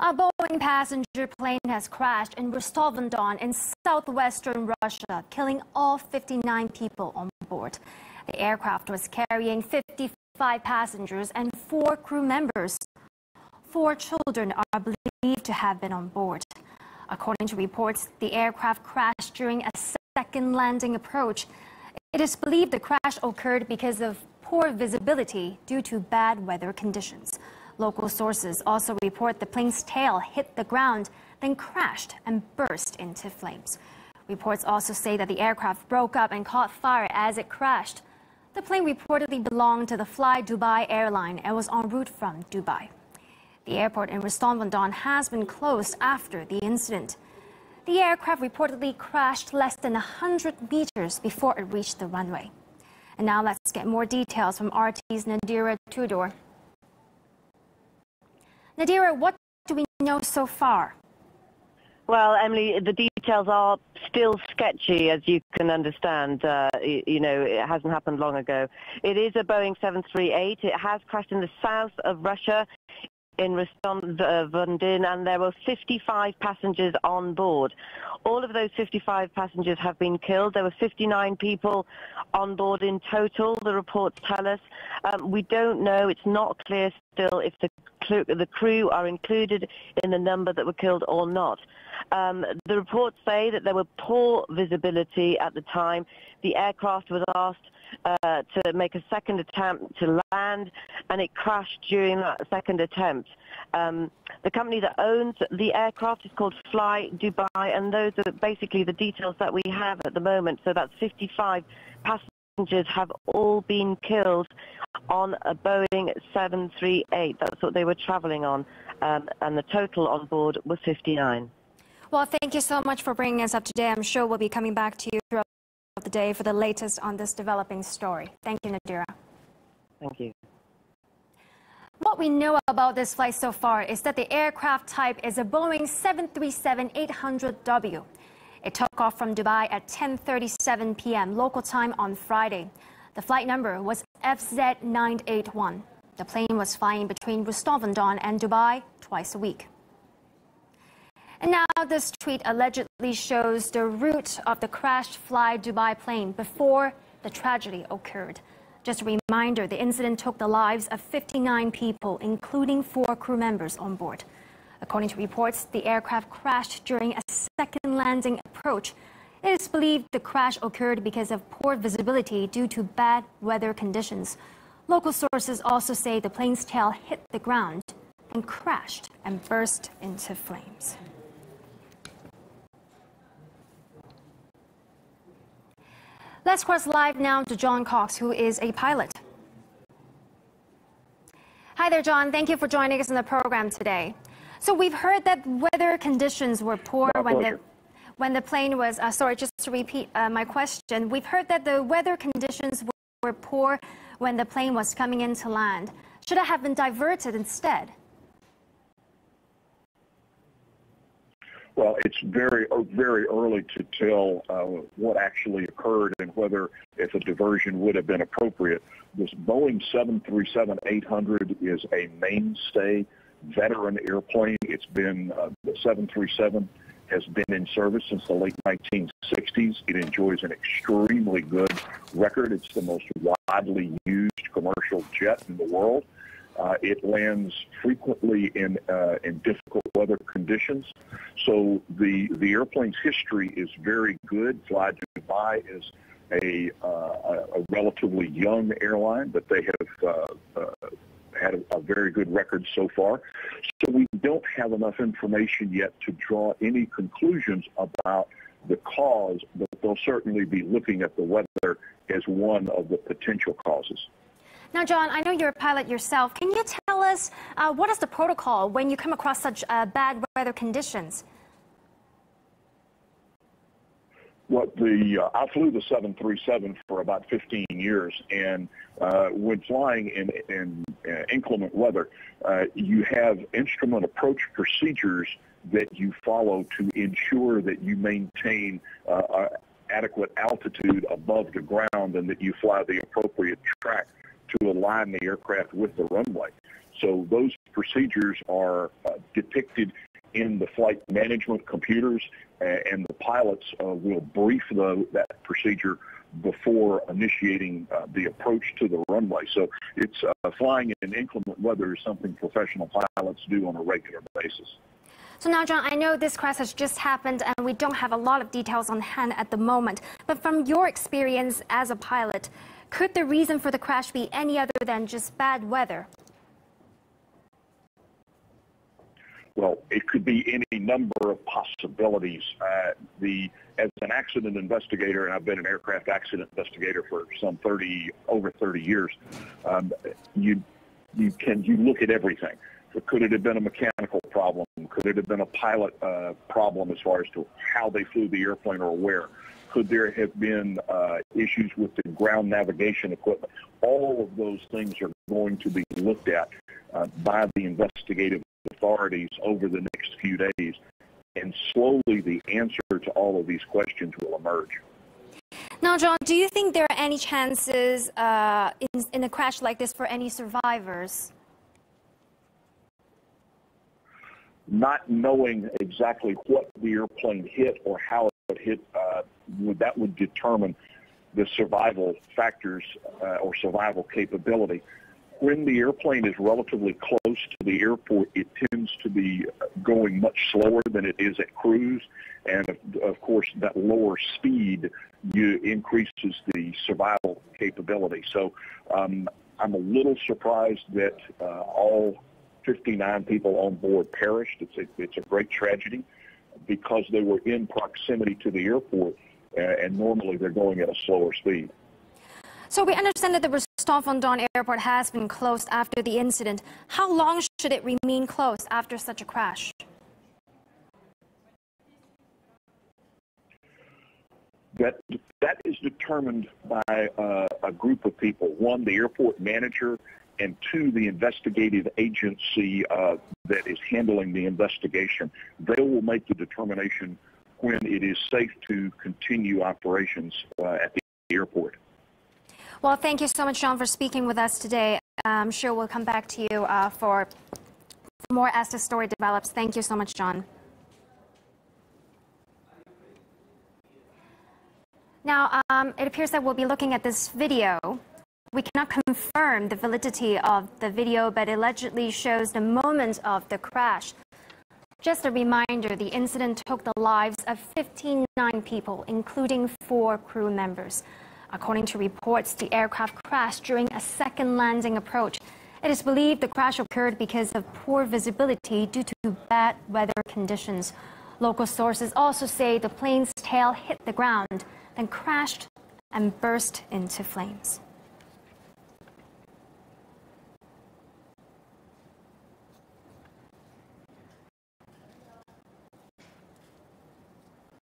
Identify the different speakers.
Speaker 1: A Boeing passenger plane has crashed in Rostov-on-Don in southwestern Russia, killing all 59 people on board. The aircraft was carrying 55 passengers and 4 crew members. 4 children are believed to have been on board. According to reports, the aircraft crashed during a second landing approach. It is believed the crash occurred because of poor visibility due to bad weather conditions. Local sources also report the plane's tail hit the ground, then crashed and burst into flames. Reports also say that the aircraft broke up and caught fire as it crashed. The plane reportedly belonged to the Flydubai airline and was en route from Dubai. The airport in Rostov-on-Don has been closed after the incident. The aircraft reportedly crashed less than 100 meters before it reached the runway. And now let's get more details from RT's Nadira Tudor. Nadira, what do we know so far?
Speaker 2: Well, Emily, the details are still sketchy, as you can understand. It hasn't happened long ago. It is a Boeing 738. It has crashed in the south of Russia, in Rostov-on-Don, and there were 55 passengers on board. All of those 55 passengers have been killed. There were 59 people on board in total, the reports tell us. We don't know. It's not clear still if the crew are included in the number that were killed or not. The reports say that there were poor visibility at the time. The aircraft was asked to make a second attempt to land, and it crashed during that second attempt. The company that owns the aircraft is called Flydubai, and those are basically the details that we have at the moment. So that's 55 passengers have all been killed on a Boeing 738. That's what they were traveling on, and the total on board was 59.
Speaker 1: Well, thank you so much for bringing us up to date. I'm sure we'll be coming back to you throughout the day for the latest on this developing story. Thank you, Nadira.
Speaker 2: Thank you.
Speaker 1: What we know about this flight so far is that the aircraft type is a Boeing 737-800W. It took off from Dubai at 10:37 p.m. local time on Friday. The flight number was FZ981. The plane was flying between Rostov-on-Don and Dubai twice a week. And now this tweet allegedly shows the route of the crashed Flydubai plane before the tragedy occurred. Just a reminder, the incident took the lives of 59 people, including 4 crew members on board. According to reports, the aircraft crashed during a second landing approach. It is believed the crash occurred because of poor visibility due to bad weather conditions. Local sources also say the plane's tail hit the ground and crashed and burst into flames. Let's cross live now to John Cox, who is a pilot. Hi there, John. Thank you for joining us in the program today. So we've heard that weather conditions were poor when the plane was, sorry, just to repeat my question. We've heard that the weather conditions were poor when the plane was coming into land. Should it have been diverted instead?
Speaker 3: Well, it's very early to tell what actually occurred and whether if a diversion would have been appropriate. This Boeing 737-800 is a mainstay veteran airplane. It's been, the 737 has been in service since the late 1960s. It enjoys an extremely good record. It's the most widely used commercial jet in the world. It lands frequently in difficult weather conditions. So the airplane's history is very good. Flydubai is a relatively young airline, but they have had a very good record so far. So we don't have enough information yet to draw any conclusions about the cause, but they'll certainly be looking at the weather as one of the potential causes.
Speaker 1: Now, John, I know you're a pilot yourself. Can you tell us what is the protocol when you come across such bad weather conditions?
Speaker 3: Well, I flew the 737 for about 15 years, and when flying in inclement weather, you have instrument approach procedures that you follow to ensure that you maintain adequate altitude above the ground and that you fly the appropriate track to align the aircraft with the runway. So those procedures are depicted in the flight management computers, and the pilots will brief that procedure before initiating the approach to the runway. So it's flying in inclement weather is something professional pilots do on a regular basis.
Speaker 1: So now, John, I know this crash has just happened and we don't have a lot of details on hand at the moment, but from your experience as a pilot, could the reason for the crash be any other than just bad weather?
Speaker 3: Well, it could be any number of possibilities. As an accident investigator, and I've been an aircraft accident investigator for over 30 years, you look at everything. Could it have been a mechanical problem? Could it have been a pilot problem as far as to how they flew the airplane or where? Could there have been issues with the ground navigation equipment? All of those things are going to be looked at by the investigative authorities over the next few days, and slowly the answer to all of these questions will emerge.
Speaker 1: Now, John, do you think there are any chances in a crash like this for any survivors?
Speaker 3: Not knowing exactly what the airplane hit or how it hit, that would determine the survival factors or survival capability. When the airplane is relatively close to the airport, it tends to be going much slower than it is at cruise. And of course, that lower speed increases the survival capability. So I'm a little surprised that all 59 people on board perished. It's a great tragedy because they were in proximity to the airport, and normally they're going at a slower speed.
Speaker 1: So we understand that the Rostov-on-Don airport has been closed after the incident. How long should it remain closed after such a crash?
Speaker 3: That is determined by a group of people. One, the airport manager, and two, the investigative agency that is handling the investigation. They will make the determination when it is safe to continue operations at the airport.
Speaker 1: Well, thank you so much, John, for speaking with us today. I'm sure we'll come back to you for more as the story develops. Thank you so much, John. Now, it appears that we'll be looking at this video. We cannot confirm the validity of the video, but it allegedly shows the moment of the crash. Just a reminder, the incident took the lives of 59 people, including 4 crew members. According to reports, the aircraft crashed during a second landing approach. It is believed the crash occurred because of poor visibility due to bad weather conditions. Local sources also say the plane's tail hit the ground, then crashed and burst into flames.